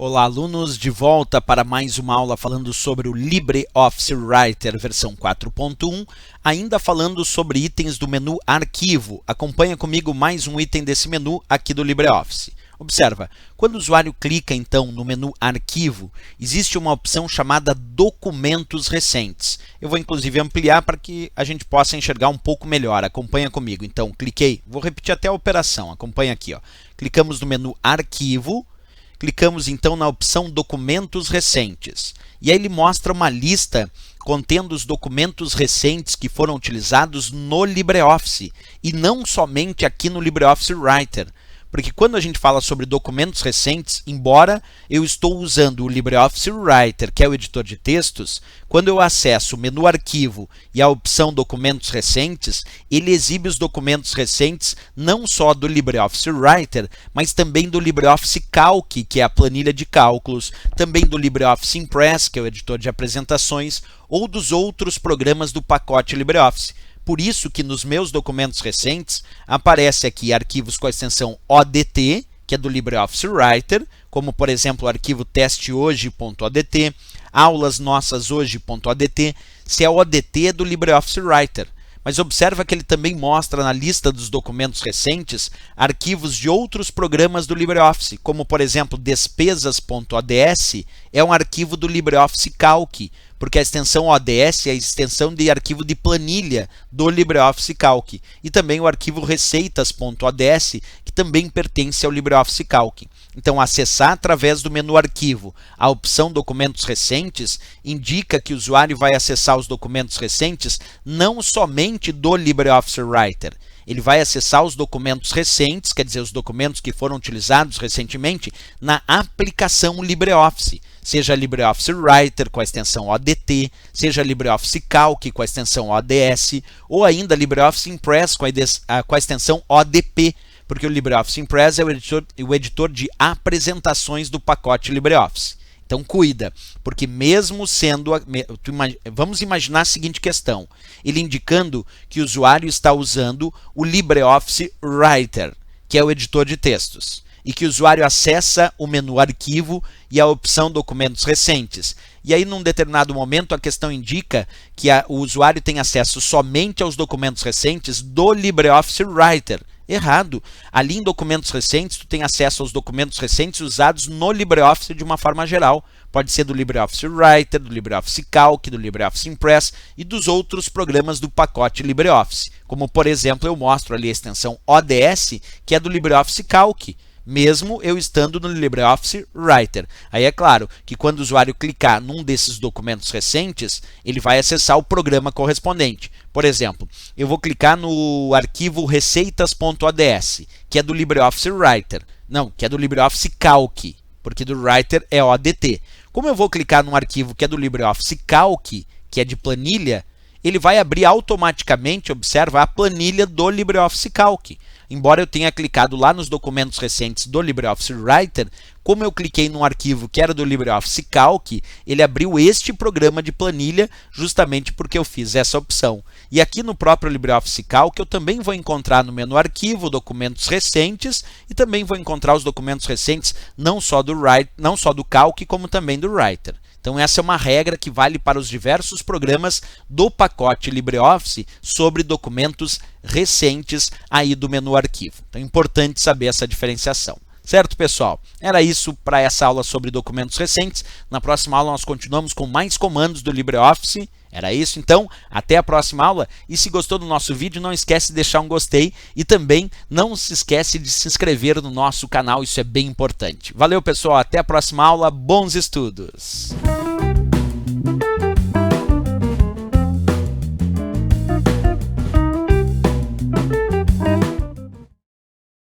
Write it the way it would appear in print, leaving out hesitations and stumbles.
Olá, alunos, de volta para mais uma aula falando sobre o LibreOffice Writer versão 4.1, ainda falando sobre itens do menu Arquivo. Acompanha comigo mais um item desse menu aqui do LibreOffice. Observa, quando o usuário clica então no menu Arquivo, existe uma opção chamada Documentos Recentes. Eu vou inclusive ampliar para que a gente possa enxergar um pouco melhor. Acompanha comigo. Então, cliquei, vou repetir até a operação, acompanha aqui. Clicamos no menu Arquivo, clicamos então na opção Documentos Recentes. E aí ele mostra uma lista contendo os documentos recentes que foram utilizados no LibreOffice e não somente aqui no LibreOffice Writer. Porque quando a gente fala sobre documentos recentes, embora eu estou usando o LibreOffice Writer, que é o editor de textos, quando eu acesso o menu Arquivo e a opção Documentos Recentes, ele exibe os documentos recentes não só do LibreOffice Writer, mas também do LibreOffice Calc, que é a planilha de cálculos, também do LibreOffice Impress, que é o editor de apresentações, ou dos outros programas do pacote LibreOffice. Por isso que nos meus documentos recentes aparece aqui arquivos com a extensão ODT, que é do LibreOffice Writer, como por exemplo o arquivo testehoje.odt, aulasnossashoje.odt, se é ODT é do LibreOffice Writer. Mas observa que ele também mostra na lista dos documentos recentes arquivos de outros programas do LibreOffice, como por exemplo despesas.ods é um arquivo do LibreOffice Calc, porque a extensão ODS é a extensão de arquivo de planilha do LibreOffice Calc, e também o arquivo receitas.ods, que também pertence ao LibreOffice Calc. Então, acessar através do menu Arquivo a opção Documentos Recentes indica que o usuário vai acessar os documentos recentes não somente do LibreOffice Writer. Ele vai acessar os documentos recentes, quer dizer, os documentos que foram utilizados recentemente na aplicação LibreOffice, seja LibreOffice Writer com a extensão ODT, seja LibreOffice Calc com a extensão ODS, ou ainda LibreOffice Impress com a extensão ODP, porque o LibreOffice Impress é o editor de apresentações do pacote LibreOffice. Então cuida, porque mesmo sendo, vamos imaginar a seguinte questão, ele indicando que o usuário está usando o LibreOffice Writer, que é o editor de textos, e que o usuário acessa o menu Arquivo e a opção Documentos Recentes. E aí, num determinado momento, a questão indica que o usuário tem acesso somente aos documentos recentes do LibreOffice Writer. Errado. Ali em documentos recentes, tu tem acesso aos documentos recentes usados no LibreOffice de uma forma geral. Pode ser do LibreOffice Writer, do LibreOffice Calc, do LibreOffice Impress e dos outros programas do pacote LibreOffice. Como, por exemplo, eu mostro ali a extensão ODS, que é do LibreOffice Calc, mesmo eu estando no LibreOffice Writer. Aí é claro que quando o usuário clicar num desses documentos recentes, ele vai acessar o programa correspondente. Por exemplo, eu vou clicar no arquivo receitas.ods, que é do LibreOffice Writer. Não, que é do LibreOffice Calc, porque do Writer é ODT. Como eu vou clicar num arquivo que é do LibreOffice Calc, que é de planilha, ele vai abrir automaticamente, observa, a planilha do LibreOffice Calc. Embora eu tenha clicado lá nos documentos recentes do LibreOffice Writer, como eu cliquei num arquivo que era do LibreOffice Calc, ele abriu este programa de planilha justamente porque eu fiz essa opção. E aqui no próprio LibreOffice Calc eu também vou encontrar no menu Arquivo documentos recentes e também vou encontrar os documentos recentes não só do Calc, como também do Writer. Então essa é uma regra que vale para os diversos programas do pacote LibreOffice sobre documentos recentes aí do menu Arquivo. Então é importante saber essa diferenciação. Certo, pessoal? Era isso para essa aula sobre documentos recentes. Na próxima aula nós continuamos com mais comandos do LibreOffice. Era isso, então. Até a próxima aula. E se gostou do nosso vídeo, não esquece de deixar um gostei. E também não se esquece de se inscrever no nosso canal. Isso é bem importante. Valeu, pessoal. Até a próxima aula. Bons estudos!